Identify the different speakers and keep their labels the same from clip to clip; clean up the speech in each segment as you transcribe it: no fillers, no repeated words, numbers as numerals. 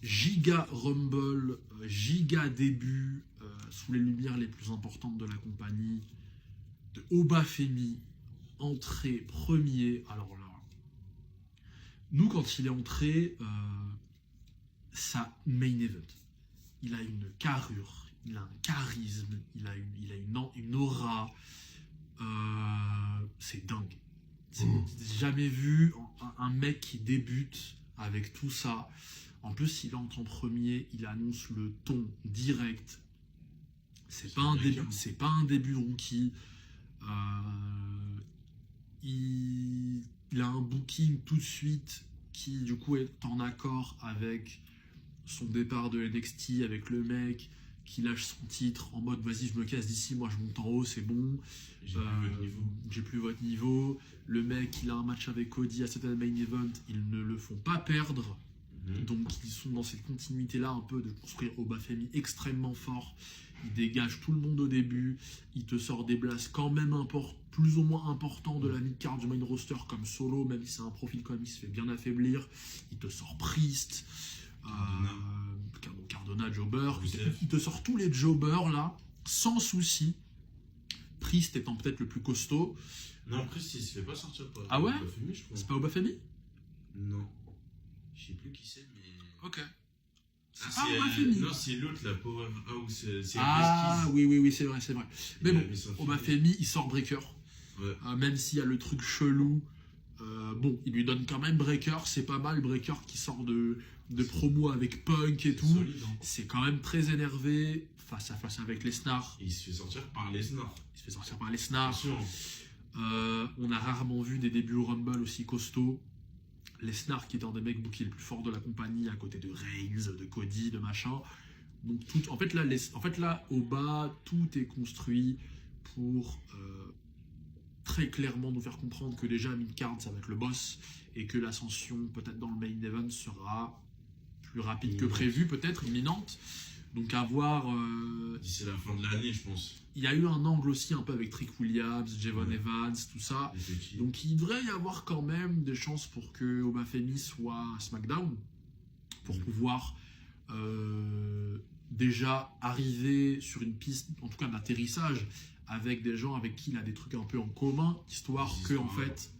Speaker 1: giga Rumble, giga début, sous les lumières les plus importantes de la compagnie, de Obafemi, entrée premier. Alors là, nous, quand il est entré, ça main event. Il a une carrure, il a un charisme, il a une aura. C'est dingue. J'ai jamais vu un mec qui débute avec tout ça. En plus, il entre en premier, il annonce le ton direct. C'est pas un début de rookie. Il a un booking tout de suite qui du coup est en accord avec son départ de NXT, avec le mec qui lâche son titre en mode vas-y je me casse d'ici, moi je monte en haut, c'est bon, j'ai plus votre niveau. Le mec il a un match avec Cody à certains main event, ils ne le font pas perdre. Donc ils sont dans cette continuité là un peu de construire Obafemi extrêmement fort. Il dégage tout le monde au début, il te sort des blasts quand même plus ou moins importants de la mid-card du main roster comme Solo, même si c'est un profil comme il se fait bien affaiblir. Il te sort Priest, Cardona, Jobber, il te sort tous les jobbers là, sans souci. Priest étant peut-être le plus costaud.
Speaker 2: Non, Priest il se fait pas sortir par
Speaker 1: ah ouais
Speaker 2: Obafemi, je crois.
Speaker 1: C'est pas Obafemi?
Speaker 2: Non. Je sais plus qui c'est, mais.
Speaker 1: Ok.
Speaker 2: Non, c'est l'autre, la Powerhouse.
Speaker 1: Oui, c'est vrai. Mais bon,
Speaker 2: Obafemi,
Speaker 1: il sort Breaker.
Speaker 2: Ouais.
Speaker 1: Même s'il y a le truc chelou. Bon, il lui donne quand même Breaker. C'est pas mal, Breaker qui sort de promo avec Punk et tout.
Speaker 2: Solide, hein.
Speaker 1: C'est quand même très énervé face à face avec Lesnar.
Speaker 2: Il se fait sortir par Lesnar.
Speaker 1: On a rarement vu des débuts au Rumble aussi costauds. Lesnar qui est un des mecs bookés les plus forts de la compagnie à côté de Reigns, de Cody, de machin. Donc en fait là au bas tout est construit pour très clairement nous faire comprendre que déjà mid-card ça va être le boss et que l'ascension peut-être dans le main event sera plus rapide que prévu, peut-être imminente. Donc à voir.
Speaker 2: D'ici la fin de l'année, je pense.
Speaker 1: Il y a eu un angle aussi un peu avec Trick Williams, Javon Evans, tout ça. Donc il devrait y avoir quand même des chances pour que Obafemi soit à SmackDown pour pouvoir déjà arriver sur une piste, en tout cas d'atterrissage, avec des gens avec qui il a des trucs un peu en commun, histoire que en fait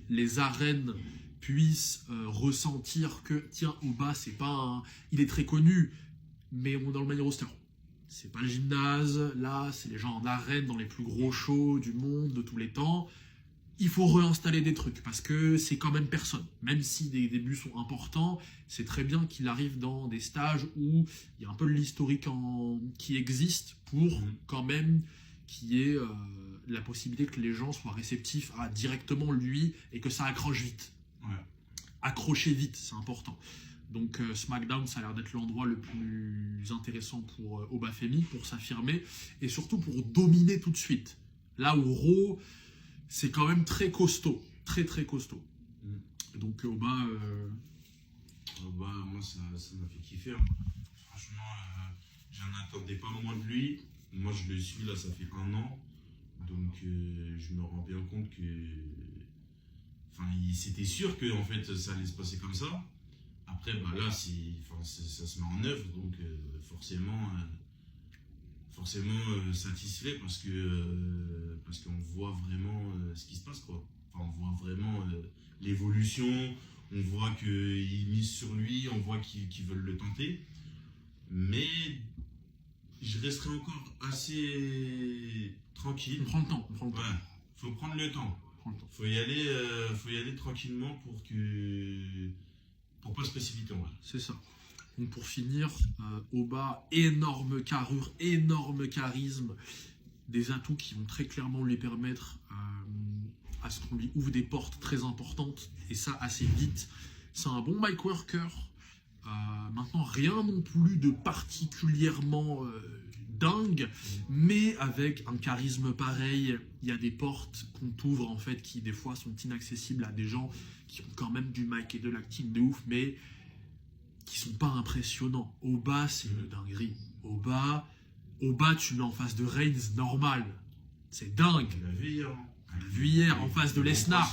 Speaker 1: les arènes puissent ressentir que tiens Oba c'est pas il est très connu mais on est dans le main roster. C'est pas le gymnase, là, c'est les gens en arène dans les plus gros shows du monde, de tous les temps. Il faut réinstaller des trucs, parce que c'est quand même personne. Même si des débuts sont importants, c'est très bien qu'il arrive dans des stages où il y a un peu de l'historique qui existe pour quand même qu'il y ait la possibilité que les gens soient réceptifs à directement lui et que ça accroche vite.
Speaker 2: Ouais.
Speaker 1: Accrocher vite, c'est important. Donc SmackDown, ça a l'air d'être l'endroit le plus intéressant pour Obafemi, pour s'affirmer, et surtout pour dominer tout de suite. Là où Raw, c'est quand même très costaud, très très costaud. Donc Oba...
Speaker 2: moi ça m'a fait kiffer. Hein. Franchement, j'en attendais pas moins de lui. Moi je le suis là, ça fait 1 an. Donc je me rends bien compte que... Enfin, c'était sûr que en fait, ça allait se passer comme ça. Après, bah là, ça se met en œuvre, donc forcément satisfait parce qu'on voit vraiment ce qui se passe, quoi. Enfin, on voit vraiment l'évolution, on voit qu'ils misent sur lui, on voit qu'ils veulent le tenter. Mais je resterai encore assez tranquille.
Speaker 1: On prend le temps.
Speaker 2: Ouais, faut prendre le temps. Faut y aller tranquillement pour pas se précipiter, ouais.
Speaker 1: C'est ça. Donc pour finir, Oba, énorme carrure, énorme charisme, des atouts qui vont très clairement lui permettre à ce qu'on lui ouvre des portes très importantes, et ça assez vite. C'est un bon mic worker. Maintenant, rien non plus de particulièrement dingue, mais avec un charisme pareil, il y a des portes qu'on t'ouvre en fait qui des fois sont inaccessibles à des gens qui ont quand même du mic et de l'acting de ouf, mais qui sont pas impressionnants. Oba, c'est une dinguerie. Oba, tu l'as en face de Reigns, normal. C'est dingue.
Speaker 2: On l'a
Speaker 1: vu hier, en face de Lesnar.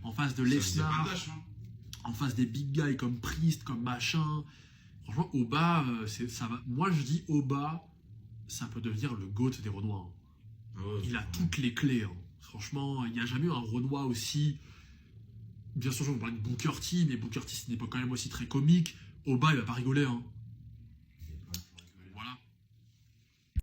Speaker 1: En face de Lesnar.
Speaker 2: Hein.
Speaker 1: En face des big guys comme Priest, comme machin. Franchement, Oba, ça va. Moi, je dis Oba, ça peut devenir le GOAT des Renois.
Speaker 2: Ah ouais,
Speaker 1: Il a
Speaker 2: vraiment.
Speaker 1: toutes les clés. Franchement, il n'y a jamais eu un Renoir aussi. Bien sûr, on parle de Booker T, mais Booker T, c'est une époque quand même aussi très comique. Oba, il va pas rigoler.